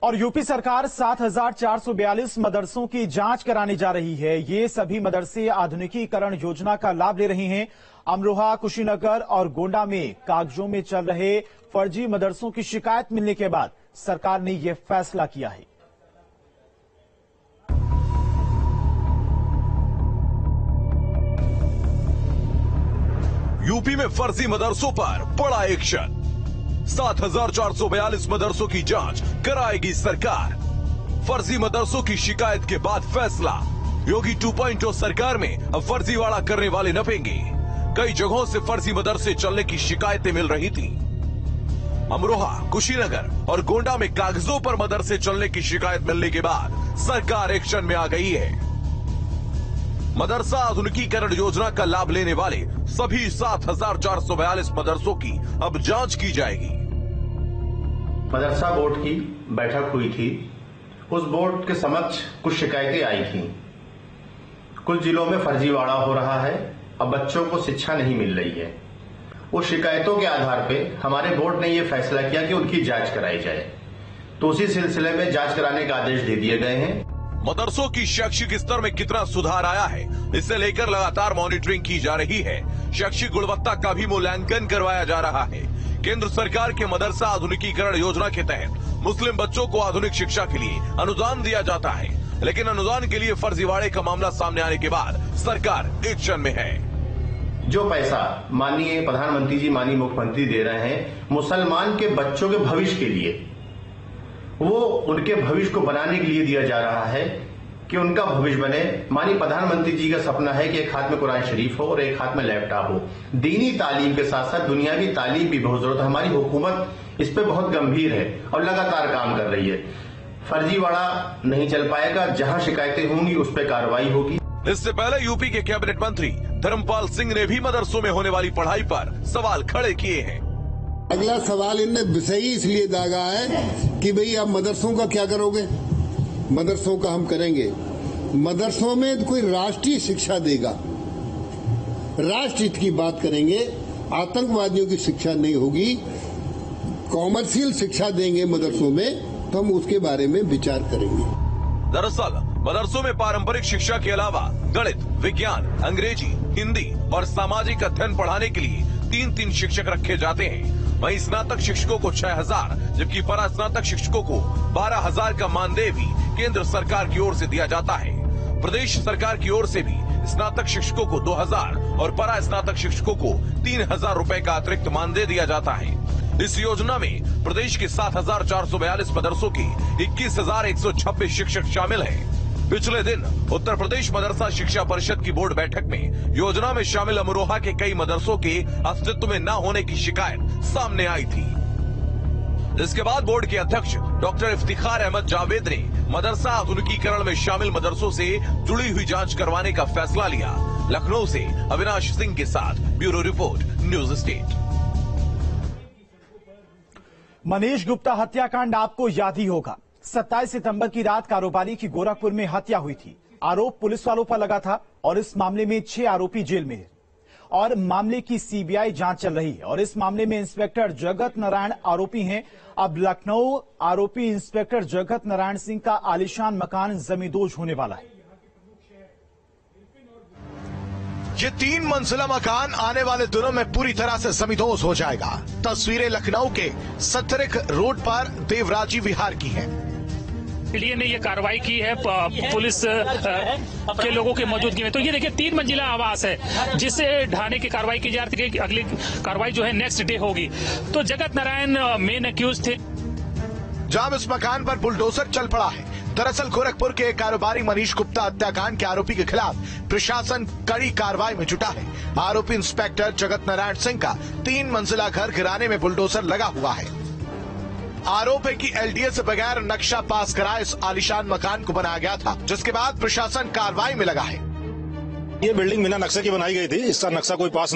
और यूपी सरकार 7,442 मदरसों की जांच कराने जा रही है। ये सभी मदरसे आधुनिकीकरण योजना का लाभ ले रहे हैं। अमरोहा, कुशीनगर और गोंडा में कागजों में चल रहे फर्जी मदरसों की शिकायत मिलने के बाद सरकार ने यह फैसला किया है। यूपी में फर्जी मदरसों पर बड़ा एक्शन। 7,442 मदरसों की जांच कराएगी सरकार। फर्जी मदरसों की शिकायत के बाद फैसला। योगी 2.0 सरकार में अब फर्जीवाड़ा करने वाले नपेंगे। कई जगहों से फर्जी मदरसे चलने की शिकायतें मिल रही थी। अमरोहा, कुशीनगर और गोंडा में कागजों पर मदरसे चलने की शिकायत मिलने के बाद सरकार एक्शन में आ गई है। मदरसा आधुनिकीकरण योजना का लाभ लेने वाले सभी 7,442 मदरसों की अब जांच की जाएगी। मदरसा बोर्ड की बैठक हुई थी। उस बोर्ड के समक्ष कुछ शिकायतें आई थी। कुछ जिलों में फर्जीवाड़ा हो रहा है, अब बच्चों को शिक्षा नहीं मिल रही है। उस शिकायतों के आधार पे हमारे बोर्ड ने यह फैसला किया कि उनकी जांच कराई जाए, तो उसी सिलसिले में जांच कराने के आदेश दे दिए गए हैं। मदरसों की शैक्षिक स्तर में कितना सुधार आया है, इसे लेकर लगातार मॉनिटरिंग की जा रही है। शैक्षिक गुणवत्ता का भी मूल्यांकन करवाया जा रहा है। केंद्र सरकार के मदरसा आधुनिकीकरण योजना के तहत मुस्लिम बच्चों को आधुनिक शिक्षा के लिए अनुदान दिया जाता है, लेकिन अनुदान के लिए फर्जीवाड़े का मामला सामने आने के बाद सरकार एक्शन में है। जो पैसा माननीय प्रधानमंत्री जी, माननीय मुख्यमंत्री दे रहे हैं मुसलमान के बच्चों के भविष्य के लिए, वो उनके भविष्य को बनाने के लिए दिया जा रहा है कि उनका भविष्य बने। माननीय प्रधानमंत्री जी का सपना है कि एक हाथ में कुरान शरीफ हो और एक हाथ में लैपटॉप हो। दीनी तालीम के साथ साथ दुनिया की तालीम भी बहुत जरूरत है। हमारी हुकूमत इस पे बहुत गंभीर है और लगातार काम कर रही है। फर्जीवाड़ा नहीं चल पाएगा। जहां शिकायतें होंगी उस पर कार्रवाई होगी। इससे पहले यूपी के कैबिनेट मंत्री धर्मपाल सिंह ने भी मदरसों में होने वाली पढ़ाई पर सवाल खड़े किए हैं। अगला सवाल इनने विषय इसलिए दागा है कि भाई आप मदरसों का क्या करोगे। मदरसों का हम करेंगे। मदरसों में कोई राष्ट्रीय शिक्षा देगा, राष्ट्र हित की बात करेंगे। आतंकवादियों की शिक्षा नहीं होगी। कॉमर्शियल शिक्षा देंगे मदरसों में, तो हम उसके बारे में विचार करेंगे। दरअसल मदरसों में पारंपरिक शिक्षा के अलावा गणित, विज्ञान, अंग्रेजी, हिंदी और सामाजिक अध्ययन पढ़ाने के लिए 3-3 शिक्षक रखे जाते हैं। वहीं स्नातक शिक्षकों को 6,000 जबकि परा स्नातक शिक्षकों को 12,000 का मानदेय भी केंद्र सरकार की ओर से दिया जाता है। प्रदेश सरकार की ओर से भी स्नातक शिक्षकों को 2,000 और परा स्नातक शिक्षकों को 3,000 रुपए का अतिरिक्त मानदेय दिया जाता है। इस योजना में प्रदेश के 7,442 मदरसों के 21,126 शिक्षक शामिल हैं। पिछले दिन उत्तर प्रदेश मदरसा शिक्षा परिषद की बोर्ड बैठक में योजना में शामिल अमरोहा के कई मदरसों के अस्तित्व में न होने की शिकायत सामने आई थी। इसके बाद बोर्ड के अध्यक्ष डॉक्टर इफ्तिखार अहमद जावेद ने मदरसा आधुनिकीकरण में शामिल मदरसों से जुड़ी हुई जांच करवाने का फैसला लिया। लखनऊ से अविनाश सिंह के साथ bureau report, news state. Manish Gupta हत्याकांड आपको याद ही होगा। 27 सितंबर की रात कारोबारी की गोरखपुर में हत्या हुई थी। आरोप पुलिस वालों पर लगा था और इस मामले में 6 आरोपी जेल में हैं और मामले की सीबीआई जांच चल रही है। और इस मामले में इंस्पेक्टर जगत नारायण आरोपी हैं। अब लखनऊ आरोपी इंस्पेक्टर जगत नारायण सिंह का आलीशान मकान जमींदोज होने वाला है। ये 3 मंजिला मकान आने वाले दिनों में पूरी तरह से जमींदोज हो जाएगा। तस्वीरें लखनऊ के सतरिक रोड पर देवराजी विहार की हैं। एडीए ने ये कार्रवाई की है पुलिस के लोगों की मौजूदगी में। तो ये देखिए 3 मंजिला आवास है जिसे ढाने की कार्रवाई की जा रही है कि अगली कार्रवाई जो है नेक्स्ट डे होगी। तो जगत नारायण मेन एक्यूज थे। जब इस मकान पर बुलडोजर चल पड़ा है। दरअसल गोरखपुर के कारोबारी मनीष गुप्ता हत्याकांड के आरोपी के खिलाफ प्रशासन कड़ी कार्रवाई में जुटा है। आरोपी इंस्पेक्टर जगत नारायण सिंह का 3 मंजिला घर गिराने में बुलडोजर लगा हुआ है। आरोप है कि एलडीए से बगैर नक्शा पास कराए इस आलीशान मकान को बनाया गया था, जिसके बाद प्रशासन कार्रवाई में लगा है। ये बिल्डिंग बिना नक्शे की बनाई गई थी। इसका नक्शा कोई पास नहीं